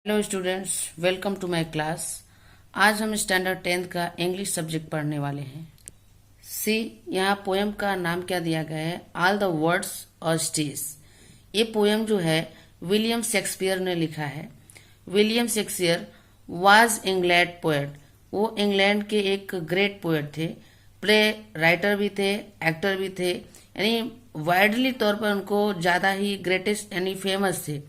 Hello students, welcome to my class. आज हम standard 10th का इंग्लिश सब्जेक्ट पढ़ने वाले हैं। सी, यहाँ पोएम का नाम क्या दिया गया है? ऑल द वर्ड्स और स्टेज। ये पोएम जो है विलियम शेक्सपियर ने लिखा है। William Shakespeare was England poet. वो इंग्लैंड के एक ग्रेट पोएट थे, प्ले राइटर भी थे, एक्टर भी थे, यानी वाइडली तौर पर उनको ज्यादा ही ग्रेटेस्ट यानी फेमस थे।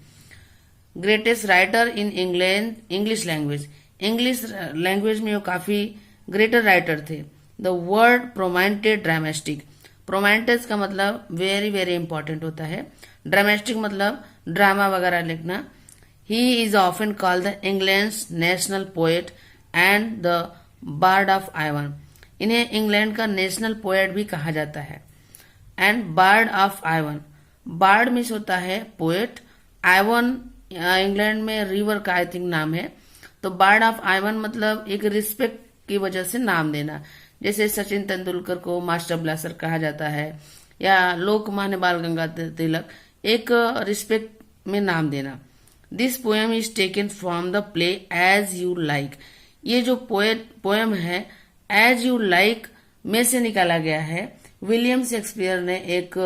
Greatest writer in England English language. English language में वो काफी ग्रेटर राइटर थे। The word preeminent dramatist. Preeminent का मतलब वेरी वेरी इंपॉर्टेंट होता है। ड्रामेस्टिक मतलब ड्रामा वगैरह लिखना। He is often called the England's national poet and the bard of Avon. इन्हें इंग्लैंड का नेशनल पोएट भी कहा जाता है। And bard of Avon, bard means होता है पोएट, आयवन इंग्लैंड में रिवर का आई थिंक नाम है। तो बार्ड ऑफ आयवन मतलब एक रिस्पेक्ट की वजह से नाम देना, जैसे सचिन तेंदुलकर को मास्टर ब्लास्टर कहा जाता है, या लोकमान्य बाल गंगाधर तिलक, एक रिस्पेक्ट में नाम देना। This poem is taken from the play as you like. ये जो पोएम है एज यू लाइक में से निकाला गया है। विलियम शेक्सपियर ने एक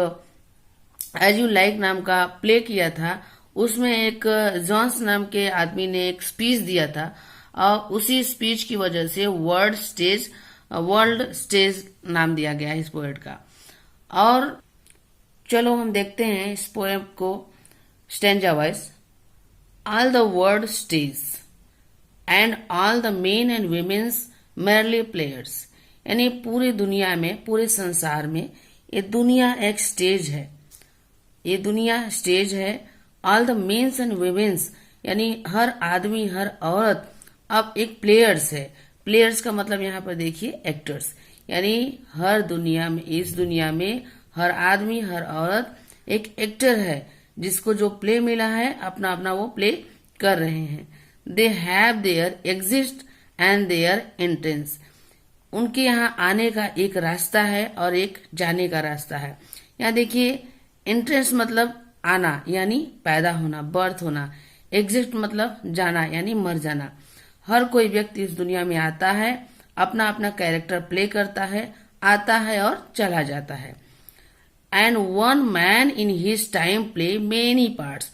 एज यू लाइक नाम का प्ले किया था। उसमें एक जॉन्स नाम के आदमी ने एक स्पीच दिया था, और उसी स्पीच की वजह से वर्ल्ड स्टेज नाम दिया गया है इस पोएट का। और चलो हम देखते हैं इस पोएम को stanza wise. All the world stage and all the men and womens merely players. यानी पूरी दुनिया में, पूरे संसार में ये दुनिया एक स्टेज है। ये दुनिया स्टेज है। All the mens and womens यानी हर आदमी, हर औरत अब एक प्लेयर्स है। प्लेयर्स का मतलब यहाँ पर देखिए एक्टर्स, यानी हर दुनिया में, इस दुनिया में हर आदमी, हर औरत एक एक्टर है, जिसको जो प्ले मिला है अपना अपना वो प्ले कर रहे हैं। They have their exist and their entrance. उनके यहाँ आने का एक रास्ता है और एक जाने का रास्ता है। यहाँ देखिए, एंट्रेंस मतलब आना यानी पैदा होना, बर्थ होना। एग्जिस्ट मतलब जाना यानी मर जाना। हर कोई व्यक्ति इस दुनिया में आता है, अपना अपना कैरेक्टर प्ले करता है, आता है और चला जाता है। And one man in his time play many parts.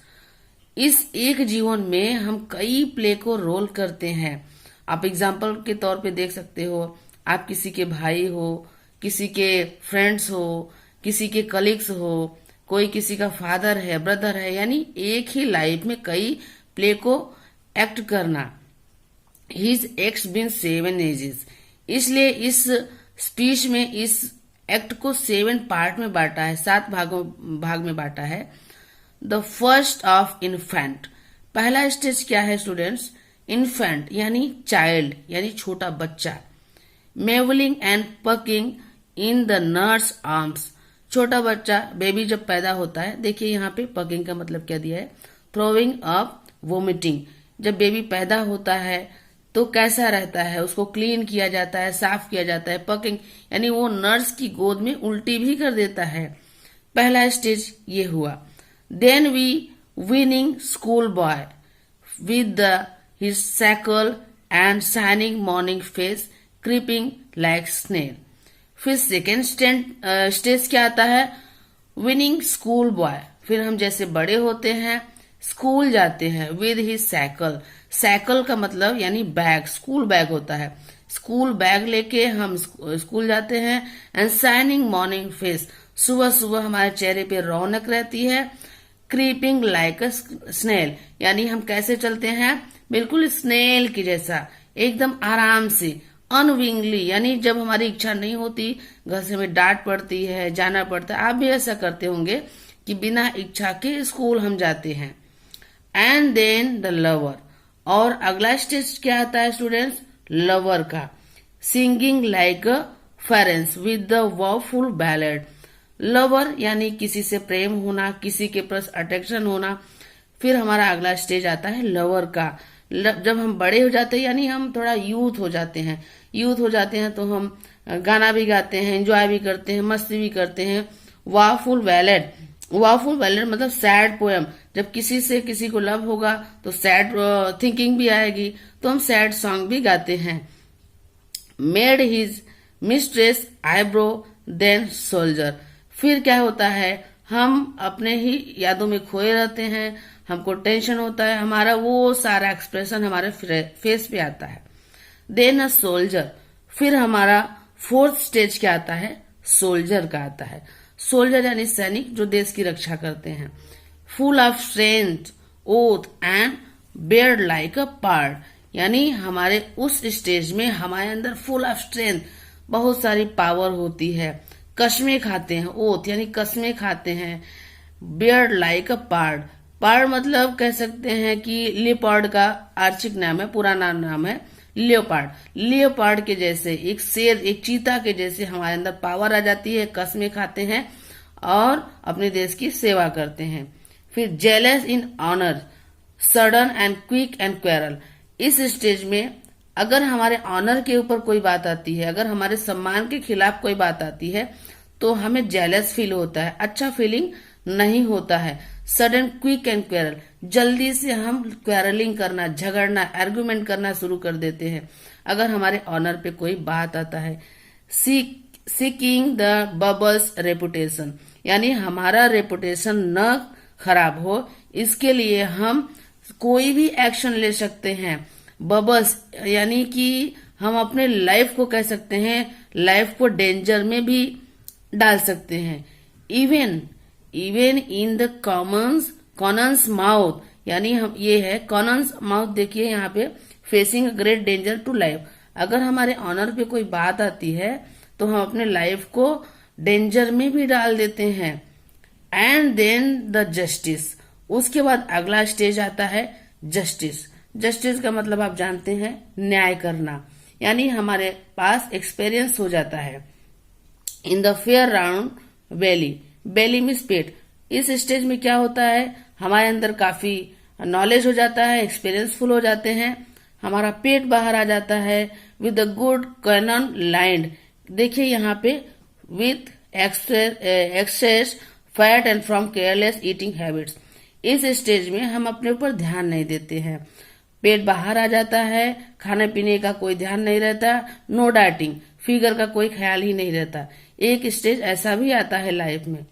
इस एक जीवन में हम कई प्ले को रोल करते हैं। आप एग्जाम्पल के तौर पे देख सकते हो, आप किसी के भाई हो, किसी के फ्रेंड्स हो, किसी के कलीग्स हो, कोई किसी का फादर है, ब्रदर है, यानी एक ही लाइफ में कई प्ले को एक्ट करना। His acts been 7 ages. इसलिए इस स्पीच में इस एक्ट को 7 पार्ट में बांटा है, 7 भाग में बांटा है। The first of infant. पहला स्टेज क्या है स्टूडेंट्स? इन्फेंट यानी चाइल्ड, यानी छोटा बच्चा। Mewling and puking in the nurse arms. छोटा बच्चा, बेबी जब पैदा होता है, देखिए यहाँ पे पकिंग का मतलब क्या दिया है? Throwing up, vomiting. जब बेबी पैदा होता है तो कैसा रहता है? उसको क्लीन किया जाता है, साफ किया जाता है। पकिंग यानी वो नर्स की गोद में उल्टी भी कर देता है। पहला स्टेज ये हुआ। Then we winning school boy with his satchel and shining morning face creeping like snail. फिर सेकेंड स्टेज क्या आता है? Winning school boy. फिर हम जैसे बड़े होते हैं, स्कूल जाते हैं, विद ही साइकिल। साइकिल का मतलब यानी बैग, स्कूल बैग होता है। स्कूल बैग लेके हम स्कूल जाते हैं। एंड शाइनिंग मॉर्निंग फेस, सुबह सुबह हमारे चेहरे पे रौनक रहती है। क्रीपिंग लाइक अ स्नेल, यानी हम कैसे चलते हैं? बिल्कुल स्नेल की जैसा, एकदम आराम से। अनविंगली यानी जब हमारी इच्छा नहीं होती, घर से हमें डांट पड़ती है, जाना पड़ता है, आप भी ऐसा करते होंगे कि बिना इच्छा के स्कूल हम जाते हैं। And then the lover. और अगला स्टेज क्या आता है स्टूडेंट्स? लवर का। Singing like a furnace with the woeful ballad. Lover यानी किसी से प्रेम होना, किसी के प्रति अट्रैक्शन होना। फिर हमारा अगला स्टेज आता है लवर का। जब हम बड़े हो जाते हैं, यानी हम थोड़ा यूथ हो जाते हैं, तो हम गाना भी गाते हैं, एंजॉय भी करते हैं, मस्ती भी करते हैं। वाफुल वैलेड वाफुल बैलेड मतलब सैड पोएम। जब किसी से किसी को लव होगा तो सैड थिंकिंग भी आएगी, तो हम सैड सॉन्ग भी गाते हैं। Made his mistress eyebrow then soldier. फिर क्या होता है, हम अपने ही यादों में खोए रहते हैं, हमको टेंशन होता है, हमारा वो सारा एक्सप्रेशन हमारे फेस पे आता है। देन अ सोल्जर, फिर हमारा फोर्थ स्टेज क्या आता है, सोल्जर का आता है। सोल्जर यानी सैनिक जो देश की रक्षा करते हैं। Full of strength oath and bear like a part, यानी हमारे उस स्टेज में हमारे अंदर फुल ऑफ स्ट्रेंथ, बहुत सारी पावर होती है। कस्में खाते हैं, ओथ यानी कस्में खाते हैं। Bear like a part, part मतलब कह सकते हैं कि लियोपार्ड का आर्चिक नाम है, पुराना नाम है लियोपार्ड। लियोपार्ड के जैसे, एक शेर, एक चीता के जैसे हमारे अंदर पावर आ जाती है, कस्में खाते हैं और अपने देश की सेवा करते हैं। फिर jealous in honour, sudden and quick and quarrel. इस स्टेज में अगर हमारे ऑनर के ऊपर कोई बात आती है, अगर हमारे सम्मान के खिलाफ कोई बात आती है, तो हमें जेलस फील होता है, अच्छा फीलिंग नहीं होता है। सडन क्विक एंड क्वेरल, जल्दी से हम क्वेरलिंग करना, झगड़ना, आर्गुमेंट करना शुरू कर देते हैं अगर हमारे ऑनर पे कोई बात आता है। सीकिंग द बबल्स रेपुटेशन, यानी हमारा रेपुटेशन न खराब हो, इसके लिए हम कोई भी एक्शन ले सकते हैं। बबल्स यानी कि हम अपने लाइफ को कह सकते हैं, लाइफ को डेंजर में भी डाल सकते हैं। Even in the cannon's mouth, यानी हम ये है कॉनन्स माउथ, देखिए यहाँ पे facing great danger to life. अगर हमारे ऑनर पे कोई बात आती है तो हम अपने लाइफ को डेंजर में भी डाल देते हैं। एंड देन द जस्टिस, उसके बाद अगला स्टेज आता है जस्टिस। जस्टिस का मतलब आप जानते हैं, न्याय करना, यानी हमारे पास एक्सपीरियंस हो जाता है। In the fair round belly, belly means पेट। इस स्टेज में क्या होता है, हमारे अंदर काफी नॉलेज हो जाता है, एक्सपीरियंसफुल हो जाते हैं, हमारा पेट बाहर आ जाता है। With a good cannon lined, देखिए यहाँ पे with excess fat and from careless eating habits. इस स्टेज में हम अपने ऊपर ध्यान नहीं देते हैं, पेट बाहर आ जाता है, खाने पीने का कोई ध्यान नहीं रहता, नो डाइटिंग, फिगर का कोई ख्याल ही नहीं रहता। एक स्टेज ऐसा भी आता है लाइफ में।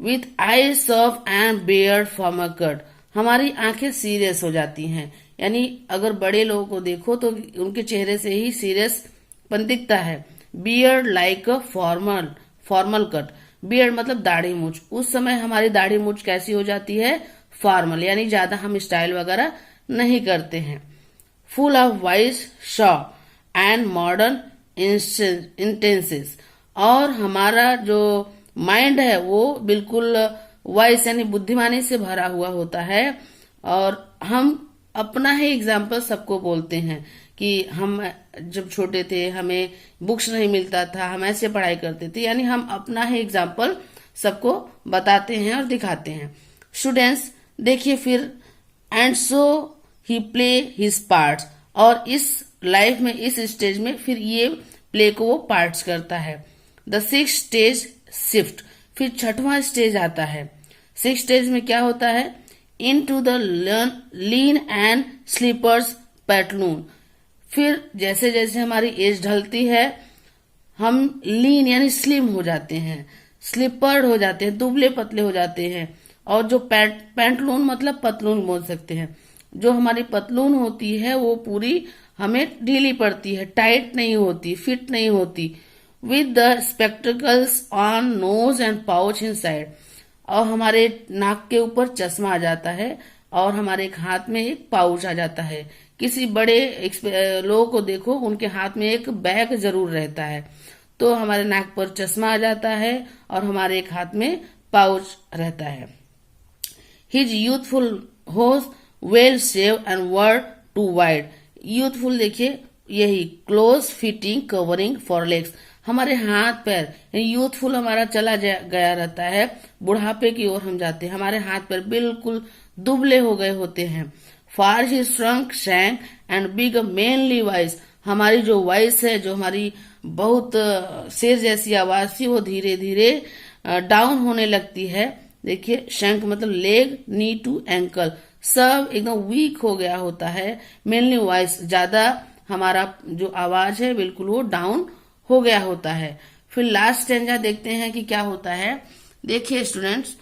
With eyes of and beard form a cut, हमारी आंखें सीरियस हो जाती हैं, यानी अगर बड़े लोगों को देखो तो उनके चेहरे से ही सीरियसपन दिखता है। Beard like a formal cut, beard मतलब दाढ़ी मूछ, उस समय हमारी दाढ़ी मूछ कैसी हो जाती है, फॉर्मल, यानी ज्यादा हम स्टाइल वगैरह नहीं करते हैं। Full of wise saws and modern instances, और हमारा जो माइंड है वो बिल्कुल वाइस यानी बुद्धिमानी से भरा हुआ होता है। और हम अपना ही एग्जाम्पल सबको बोलते हैं कि हम जब छोटे थे हमें बुक्स नहीं मिलता था, हम ऐसे पढ़ाई करते थे, यानी हम अपना ही एग्जाम्पल सबको बताते हैं और दिखाते हैं। स्टूडेंट्स देखिए फिर, and so he play his parts, और इस लाइफ में इस स्टेज में फिर ये प्ले को वो पार्ट्स करता है। द सिक्स स्टेज शिफ्ट, फिर छठवां स्टेज आता है। सिक्स स्टेज में क्या होता है, into the lean and slippers pantaloon. फिर जैसे जैसे हमारी एज ढलती है हम लीन यानी स्लिम हो जाते हैं, स्लीपर्ड हो जाते हैं, दुबले पतले हो जाते हैं। और जो पैंटलून मतलब पतलून बोल सकते हैं, जो हमारी पतलून होती है वो पूरी हमें ढीली पड़ती है, टाइट नहीं होती, फिट नहीं होती। With the spectacles on nose and pouch in side, और हमारे नाक के ऊपर चश्मा आ जाता है और हमारे एक हाथ में एक पाउच आ जाता है। किसी बड़े लोगों को देखो उनके हाथ में एक बैग जरूर रहता है, तो हमारे नाक पर चश्मा आ जाता है और हमारे एक हाथ में पाउच रहता है। His youthful hose well shave and world too wide, youthful देखिए यही close fitting covering for legs, हमारे हाथ पैर यूथफुल हमारा चला गया रहता है, बुढ़ापे की ओर हम जाते हैं, हमारे हाथ पैर बिल्कुल दुबले हो गए होते हैं। For he shrunk shank and big manly voice, हमारी जो वॉइस है, जो हमारी बहुत शेर जैसी आवाज थी, वो धीरे धीरे डाउन होने लगती है देखिए शंक मतलब लेग, नी टू एंकल, सब एकदम वीक हो गया होता है। मेनली वॉइस, ज्यादा हमारा जो आवाज है बिल्कुल वो डाउन हो गया होता है। फिर लास्ट स्टेंजा देखते हैं कि क्या होता है। देखिए स्टूडेंट्स,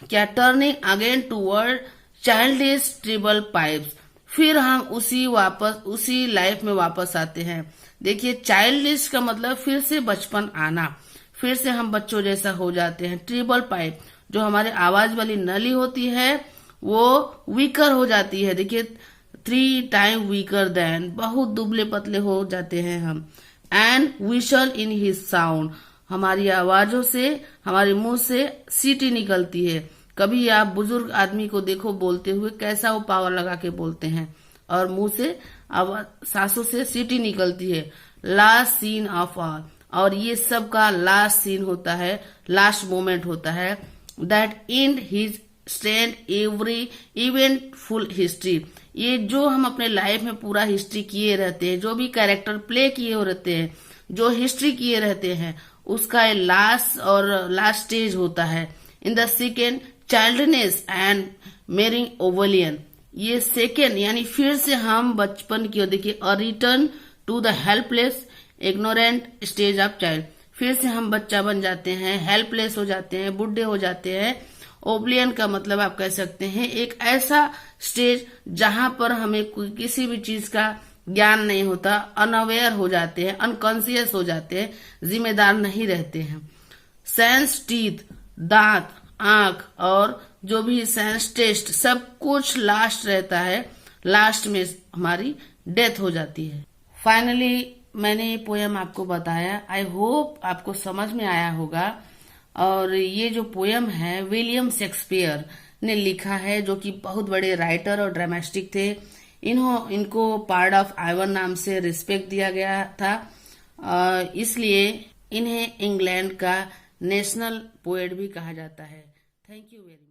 क्या turning again toward childish treble pipes, फिर हम उसी लाइफ में वापस आते हैं। देखिए चाइल्डिश का मतलब फिर से बचपन आना, फिर से हम बच्चों जैसा हो जाते हैं। ट्रिबल पाइप, जो हमारे आवाज वाली नली होती है वो वीकर हो जाती है। देखिए 3 टाइम वीकर देन, बहुत दुबले पतले हो जाते हैं हम। And we shall in his sound, हमारी आवाजों से, हमारे मुंह से सीटी निकलती है। कभी आप बुजुर्ग आदमी को देखो बोलते हुए, कैसा वो पावर लगा के बोलते हैं और मुंह से सांसों से सीटी निकलती है। लास्ट सीन ऑफ ऑल, और ये सब का लास्ट सीन होता है, लास्ट मोमेंट होता है। That and his stand every eventful history, ये जो हम अपने लाइफ में पूरा हिस्ट्री किए रहते हैं, जो भी कैरेक्टर प्ले किए हो रहते हैं, जो हिस्ट्री किए रहते हैं, उसका लास्ट स्टेज होता है। In the second childishness and mere oblivion, ये सेकेंड यानी फिर से हम बचपन की ओर, देखिए a return to the helpless ignorant stage of child, फिर से हम बच्चा बन जाते हैं, हेल्पलेस हो जाते हैं, बुढ़े हो जाते हैं। ओब्लियन का मतलब आप कह सकते हैं एक ऐसा स्टेज जहां पर हमें किसी भी चीज का ज्ञान नहीं होता, अनअवेयर हो जाते हैं, अनकॉन्शियस हो जाते हैं, जिम्मेदार नहीं रहते हैं। सेंस टीथ, दांत, आंख और जो भी सेंस टेस्ट, सब कुछ लास्ट रहता है। लास्ट में हमारी डेथ हो जाती है। फाइनली मैंने ये पोयम आपको बताया, आई होप आपको समझ में आया होगा। और ये जो पोयम है विलियम शेक्सपियर ने लिखा है, जो कि बहुत बड़े राइटर और ड्रामेटिक थे। इनको पार्ट ऑफ आइवन नाम से रिस्पेक्ट दिया गया था, इसलिए इन्हें इंग्लैंड का नेशनल पोएट भी कहा जाता है। Thank you very much.